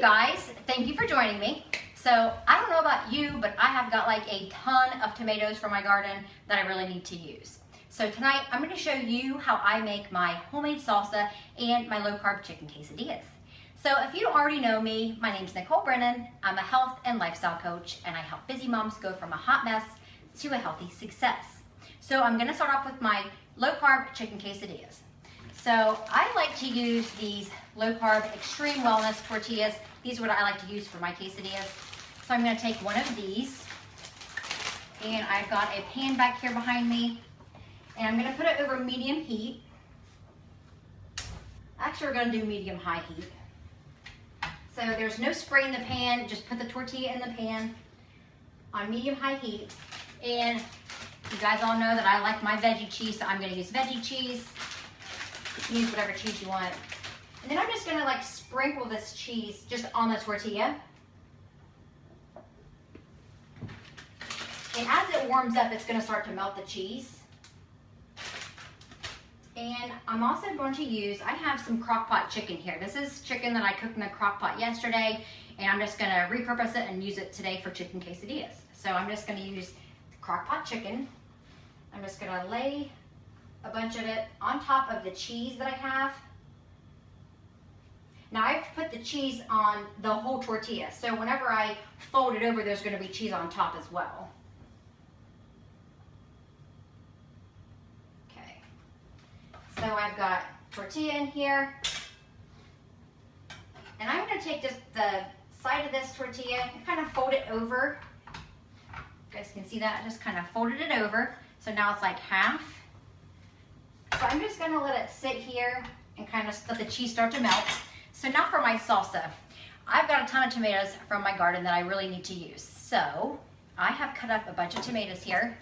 guys, thank you for joining me. So I don't know about you, but I have got like a ton of tomatoes from my garden that I really need to use. So tonight I'm going to show you how I make my homemade salsa and my low carb chicken quesadillas. So if you don't already know me, my name's Nicole Brennan. I'm a health and lifestyle coach and I help busy moms go from a hot mess to a healthy success. So I'm going to start off with my low carb chicken quesadillas. So I like to use these low carb extreme wellness tortillas. These are what I like to use for my quesadillas. So I'm going to take one of these and I've got a pan back here behind me and I'm going to put it over medium heat. Actually, we're going to do medium high heat. So there's no spray in the pan, just put the tortilla in the pan on medium high heat. And you guys all know that I like my veggie cheese, so I'm going to use veggie cheese. You use whatever cheese you want. And then I'm just going to like sprinkle this cheese just on the tortilla. And as it warms up, it's going to start to melt the cheese. And I'm also going to use, I have some crock pot chicken here. This is chicken that I cooked in a crock pot yesterday, and I'm just going to repurpose it and use it today for chicken quesadillas. So I'm just going to use crock pot chicken. I'm just going to lay a bunch of it on top of the cheese that I have. Now I've put the cheese on the whole tortilla, so whenever I fold it over, there's going to be cheese on top as well. Okay, so I've got tortilla in here, and I'm going to take just the side of this tortilla and kind of fold it over. You guys can see that, I just kind of folded it over, so now it's like half. So I'm just going to let it sit here and kind of let the cheese start to melt. So now for my salsa. I've got a ton of tomatoes from my garden that I really need to use. So I have cut up a bunch of tomatoes here.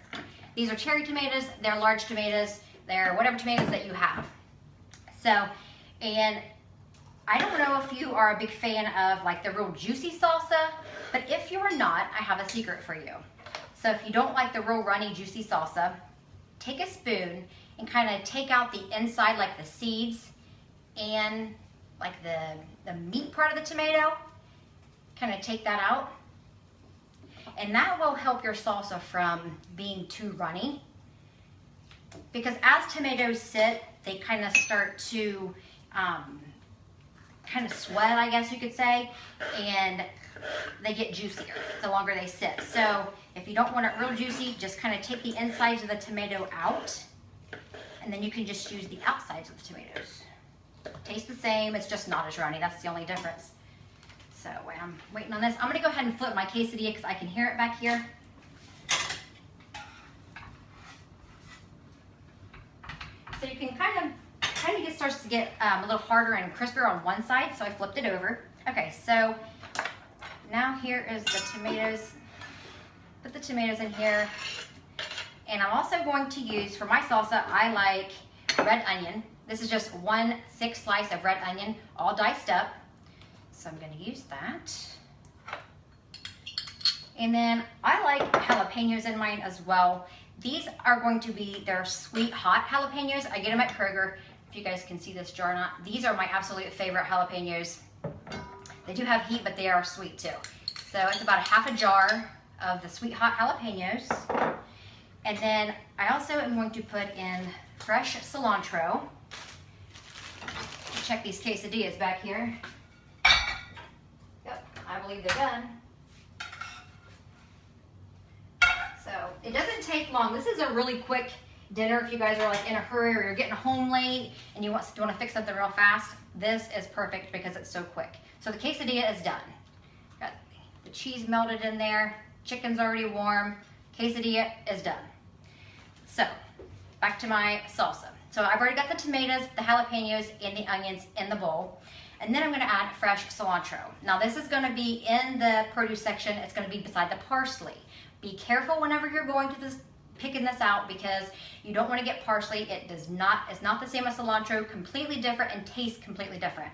These are cherry tomatoes, they're large tomatoes, they're whatever tomatoes that you have. So, and I don't know if you are a big fan of like the real juicy salsa, but if you are not, I have a secret for you. So if you don't like the real runny, juicy salsa, take a spoon and kind of take out the inside, like the seeds and like the meat part of the tomato, kind of take that out. And that will help your salsa from being too runny. Because as tomatoes sit, they kind of start to kind of sweat, I guess you could say, and they get juicier the longer they sit. So if you don't want it real juicy, just kind of take the insides of the tomato out, and then you can just use the outsides of the tomatoes. Tastes the same, it's just not as runny. That's the only difference. So I'm waiting on this. I'm gonna go ahead and flip my quesadilla because I can hear it back here. So you can kind of get starts to get a little harder and crispier on one side. So I flipped it over. Okay, so now here is the tomatoes. Put the tomatoes in here. And I'm also going to use, for my salsa, I like red onion. This is just one thick slice of red onion, all diced up. So I'm going to use that. And then I like jalapenos in mine as well. These are going to be their sweet hot jalapenos. I get them at Kroger. If you guys can see this jar or not. These are my absolute favorite jalapenos. They do have heat, but they are sweet too. So it's about a half a jar of the sweet hot jalapenos. And then I also am going to put in fresh cilantro. Check these quesadillas back here. Yep, I believe they're done. So it doesn't take long. This is a really quick dinner if you guys are like in a hurry or you're getting home late and you want to fix something real fast. This is perfect because it's so quick. So the quesadilla is done. Got the cheese melted in there. Chicken's already warm. Quesadilla is done. So back to my salsa. So I've already got the tomatoes, the jalapenos, and the onions in the bowl. And then I'm gonna add fresh cilantro. Now this is gonna be in the produce section. It's gonna be beside the parsley. Be careful whenever you're going to picking this out because you don't wanna get parsley. It's not the same as cilantro, completely different and tastes completely different.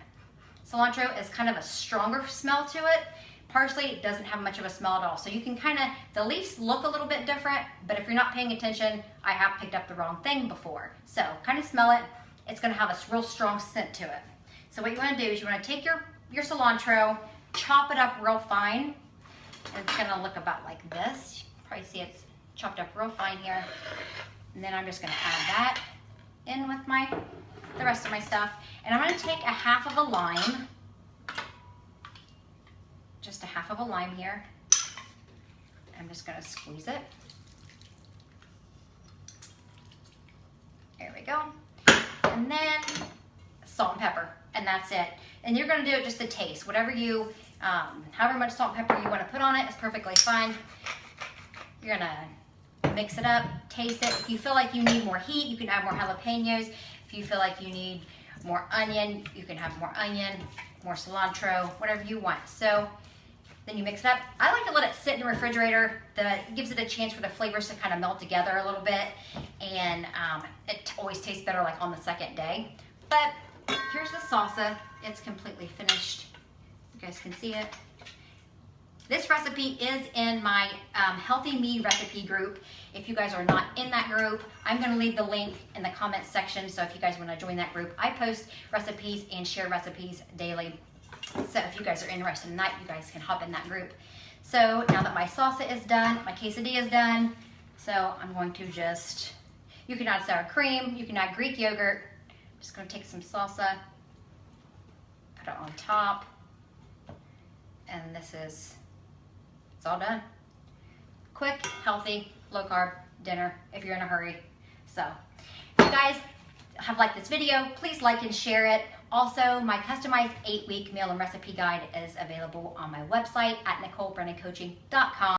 Cilantro is kind of a stronger smell to it. Parsley doesn't have much of a smell at all. So you can kind of, the leaves look a little bit different, but if you're not paying attention, I have picked up the wrong thing before. So kind of smell it. It's gonna have a real strong scent to it. So what you wanna do is you wanna take your cilantro, chop it up real fine. And it's gonna look about like this. You can probably see it's chopped up real fine here. And then I'm just gonna add that in with the rest of my stuff. And I'm gonna take a half of a lime, just a half of a lime here. I'm just gonna squeeze it. There we go. And then salt and pepper, and that's it. And you're gonna do it just to taste. Whatever you, however much salt and pepper you wanna put on it is perfectly fine. You're gonna mix it up, taste it. If you feel like you need more heat, you can add more jalapenos. If you feel like you need more onion, you can have more onion, more cilantro, whatever you want. So then you mix it up. I like to let it sit in the refrigerator. That gives it a chance for the flavors to kind of melt together a little bit. And it always tastes better like on the second day. But here's the salsa. It's completely finished. You guys can see it. This recipe is in my Healthy Me recipe group. If you guys are not in that group, I'm gonna leave the link in the comments section. So if you guys wanna join that group, I post recipes and share recipes daily. So if you guys are interested in that, you guys can hop in that group. So now that my salsa is done, my quesadilla is done, so I'm going to just, you can add sour cream, you can add Greek yogurt. I'm just gonna take some salsa, put it on top, and this is, it's all done. Quick, healthy, low carb dinner if you're in a hurry. So if you guys have liked this video, please like and share it. Also, my customized 8-week meal and recipe guide is available on my website at NicoleBrennanCoaching.com.